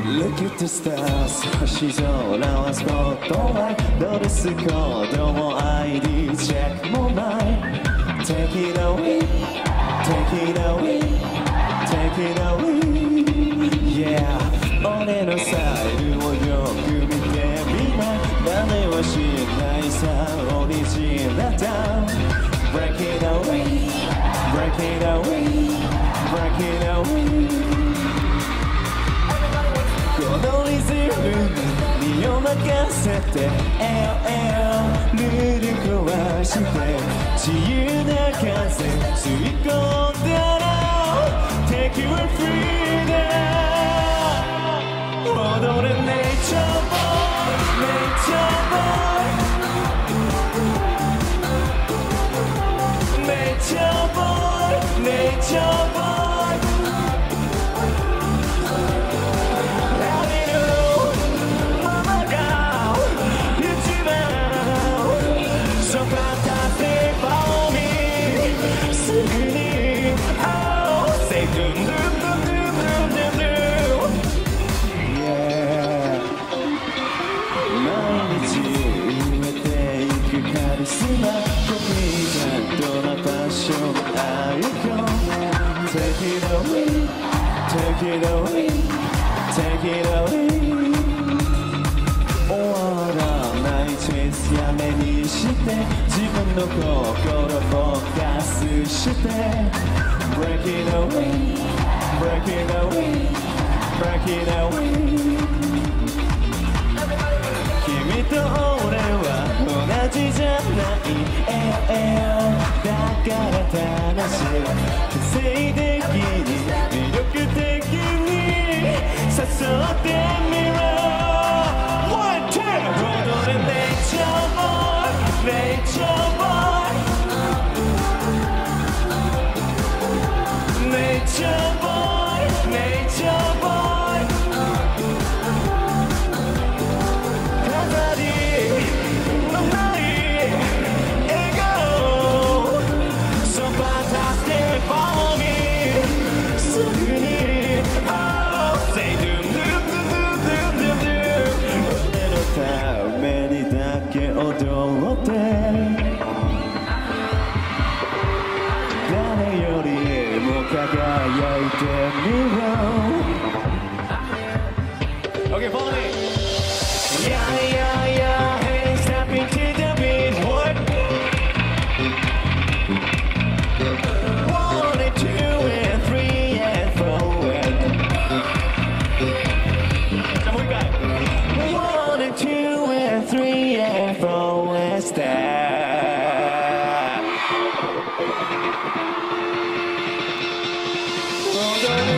Look at the stars 星空はスポットライトドレスコードも ID チェックもない Take it away Take it away Take it away Yeah 俺のスタイルをよく見てみな真似はしないさオリジナルだ Break it away Break it away Break it awayこのリズムに身を任せてルール壊して自由な風吸い込んだら Take you a freedom 踊れ Nature Boy Nature Boy Nature Boy Nature Boy Take it away, take it away, take it away 終わらないチェイスやめにして自分の心フォーカスして Break it away, break it away, break it away 君と俺は同じじゃないだから楽しい個性的に魅力的に誘ってみろ One, two 踊れ Nature Boy Nature Boy Nature Boy Nature Boy 飾りのない踊って誰よりも輝いてみろ Okay, follow me Yeah, yeah, yeah Hey, step into the beat What? 1 and 2 and 3 and 4 and もう一回 1 and 2 and 3 and 4 and step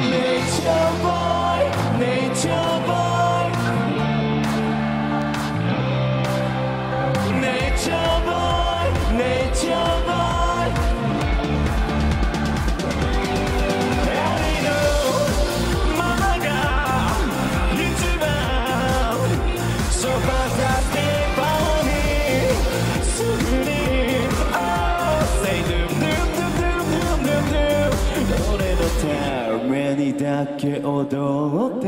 Nature Boy Nature Boy Nature Boy Nature Boy ありのままが一番So fantastic for me すぐに Oh say do do do do do do 俺のためにだけ踊って